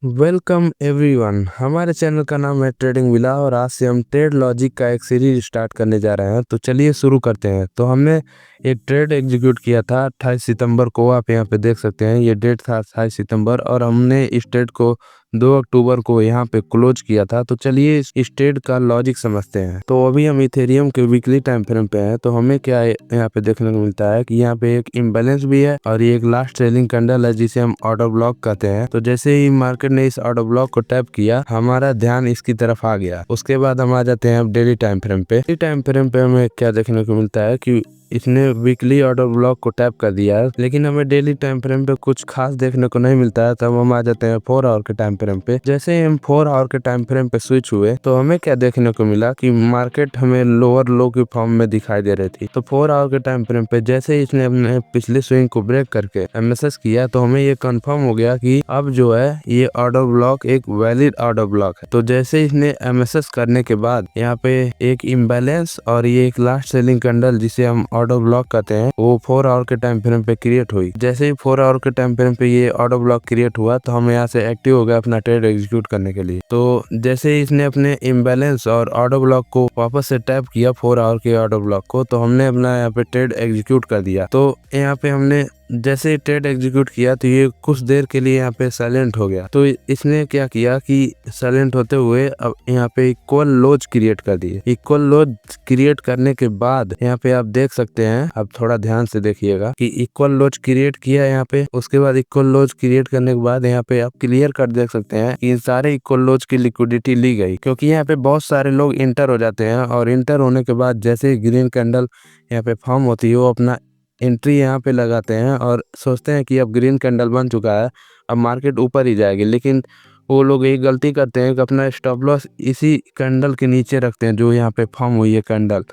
Welcome everyone. हमारे channel का नाम है ट्रेडिंग विला और आज से हम ट्रेड लॉजिक का एक सीरीज स्टार्ट करने जा रहे हैं। तो चलिए शुरू करते हैं। तो हमने एक ट्रेड एग्जीक्यूट किया था 28 सितंबर को। आप यहाँ पे देख सकते हैं ये डेट था 28 सितंबर और हमने इस ट्रेड को 2 अक्टूबर को यहाँ पे क्लोज किया था। तो चलिए इस ट्रेड का लॉजिक समझते हैं। तो अभी हम इथेरियम के वीकली टाइम फ्रेम पे हैं। तो हमें क्या यहाँ पे देखने को मिलता है कि यहाँ पे एक इम्बैलेंस भी है और ये एक लास्ट ट्रेलिंग कैंडल है जिसे हम ऑर्डर ब्लॉक कहते हैं। तो जैसे ही मार्केट ने इस ऑर्डर ब्लॉक को टैप किया हमारा ध्यान इसकी तरफ आ गया। उसके बाद हम आ जाते हैं अब डेली टाइम फ्रेम पे। डेली टाइम फ्रेम पे हमें क्या देखने को मिलता है कि इसने वीकली ऑर्डर ब्लॉक को टैप कर दिया है, लेकिन हमें डेली टाइम फ्रेम पे कुछ खास देखने को नहीं मिलता है। तब हम आ जाते हैं 4 आवर के टाइम फ्रेम पे। जैसे ही हम 4 आवर के टाइम फ्रेम पे स्विच हुए तो हमें क्या देखने को मिला कि मार्केट हमें लोअर लो की फॉर्म में दिखाई दे रही थी। तो 4 आवर के टाइम फ्रेम पे जैसे ही इसने अपने पिछले स्विंग को ब्रेक करके एमएसएस किया तो हमें ये कंफर्म हो गया कि अब जो है ये ऑर्डर ब्लॉक एक वैलिड ऑर्डर ब्लॉक है। तो जैसे इसने एमएसएस करने के बाद यहाँ पे एक इम्बैलेंस और ये एक लास्ट सेलिंग कैंडल जिसे हम ऑर्डर ब्लॉक कहते हैं वो 4 आवर के टाइम फ्रेम पे क्रिएट हुई। जैसे ही 4 आवर के टाइम फ्रेम पे ये ऑर्डर ब्लॉक क्रिएट हुआ तो हम यहाँ से एक्टिव हो गए अपना ट्रेड एग्जीक्यूट करने के लिए। तो जैसे ही इसने अपने इम्बैलेंस और ऑर्डर ब्लॉक को वापस से टैप किया 4 आवर के ऑर्डर ब्लॉक को, तो हमने अपना यहाँ पे ट्रेड एग्जीक्यूट कर दिया। तो यहाँ पे हमने जैसे ट्रेड एग्जीक्यूट किया तो ये कुछ देर के लिए यहाँ पे साइलेंट हो गया। तो इसने क्या किया कि साइलेंट होते हुए अब यहाँ पे इक्वल लोज क्रिएट कर दिए। इक्वल लोज क्रिएट करने के बाद यहाँ पे आप देख सकते हैं, अब थोड़ा ध्यान से देखिएगा कि इक्वल लोज क्रिएट किया यहाँ पे। उसके बाद इक्वल लोज क्रिएट करने के बाद यहाँ पे आप क्लियर कर देख सकते हैं कि इन सारे इक्वल लोज की लिक्विडिटी ली गई, क्योंकि यहाँ पे बहुत सारे लोग इंटर हो जाते हैं और इंटर होने के बाद जैसे ग्रीन कैंडल यहाँ पे फॉर्म होती है वो अपना एंट्री यहाँ पे लगाते हैं और सोचते हैं कि अब ग्रीन कैंडल बन चुका है, अब मार्केट ऊपर ही जाएगी। लेकिन वो लोग एक गलती करते हैं कि अपना स्टॉप लॉस इसी कैंडल के नीचे रखते हैं जो यहाँ पे फॉर्म हुई है कैंडल।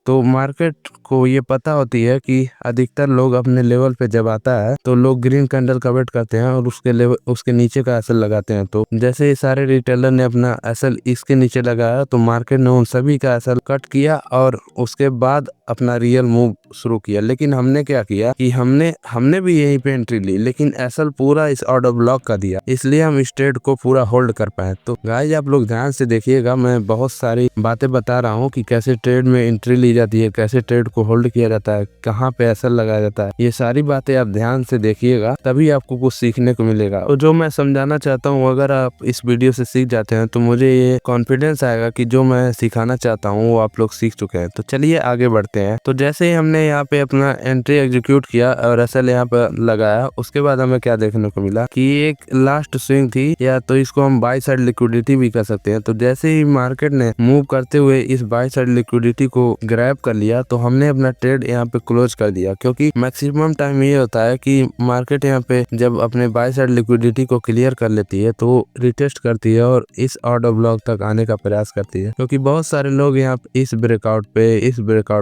तो मार्केट को ये पता होती है कि अधिकतर लोग अपने लेवल पे जब आता है तो लोग ग्रीन कैंडल का वेट करते हैं और उसके लेवल उसके नीचे का एसएल लगाते हैं। तो जैसे ही सारे रिटेलर ने अपना एसएल इसके नीचे लगाया तो मार्केट ने उन सभी का एसएल कट किया और उसके बाद अपना रियल मूव शुरू किया। लेकिन हमने क्या किया कि हमने भी यहीं पे एंट्री ली, लेकिन एसएल पूरा इस ऑर्डर ब्लॉक कर दिया, इसलिए हम इस ट्रेड को पूरा होल्ड कर पाए। तो गाइस आप लोग ध्यान से देखिएगा, मैं बहुत सारी बातें बता रहा हूँ कि कैसे ट्रेड में एंट्री ली जाती है, कैसे ट्रेड को होल्ड किया जाता है, कहाँ पे एसएल लगाया जाता है। ये सारी बातें आप ध्यान से देखिएगा तभी आपको कुछ सीखने को मिलेगा। और जो मैं समझाना चाहता हूँ अगर आप इस वीडियो से सीख जाते हैं तो मुझे ये कॉन्फिडेंस आएगा कि जो मैं सिखाना चाहता हूँ वो आप लोग सीख चुके हैं। तो चलिए आगे बढ़ते हैं। तो जैसे ही हमने यहाँ पे अपना एंट्री एग्जीक्यूट किया और एसएल यहाँ पे लगाया, उसके बाद हमें क्या देखने को मिला कि एक लास्ट स्विंग थी, या तो इसको हम बाई साइड लिक्विडिटी भी कर सकते हैं। तो जैसे ही मार्केट ने मूव करते हुए इस बाई साइड लिक्विडिटी को ग्रैब कर लिया तो हमने अपना ट्रेड यहाँ पे क्लोज कर दिया, क्योंकि मैक्सिमम टाइम ये होता है कि मार्केट यहाँ पे जब अपने बाई साइड लिक्विडिटी को क्लियर कर लेती है तो रिटेस्ट करती है और इस ऑर्डर ब्लॉक तक आने का प्रयास करती है, क्योंकि बहुत सारे लोग यहाँ इस ब्रेकआउट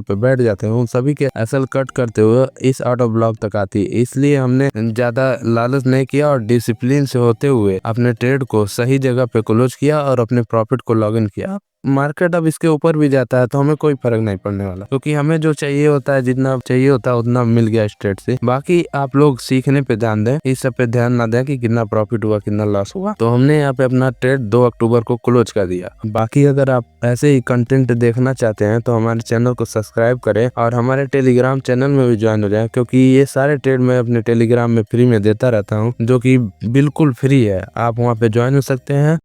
पे बैठ जाते हैं। उन सभी के एसएल कट करते हुए इस ऑर्डर ब्लॉक तक आती है। इसलिए हमने ज्यादा लालच नहीं किया और डिसिप्लिन से होते हुए अपने ट्रेड को सही जगह पे क्लोज किया और अपने प्रॉफिट को लॉग इन किया। मार्केट अब इसके ऊपर भी जाता है तो हमें कोई फर्क नहीं पड़ने वाला, क्योंकि हमें जो चाहिए होता है, जितना चाहिए होता है उतना मिल गया इस ट्रेड से। बाकी आप लोग सीखने पे ध्यान दें, इस सब पे ध्यान ना दें कि कितना प्रॉफिट हुआ कितना लॉस हुआ। तो हमने यहाँ पे अपना ट्रेड 2 अक्टूबर को क्लोज कर दिया। बाकी अगर आप ऐसे ही कंटेंट देखना चाहते हैं तो हमारे चैनल को सब्सक्राइब करें और हमारे टेलीग्राम चैनल में भी ज्वाइन हो जाए, क्योंकि ये सारे ट्रेड मैं अपने टेलीग्राम में फ्री में देता रहता हूँ, जो कि बिल्कुल फ्री है। आप वहाँ पे ज्वाइन हो सकते हैं।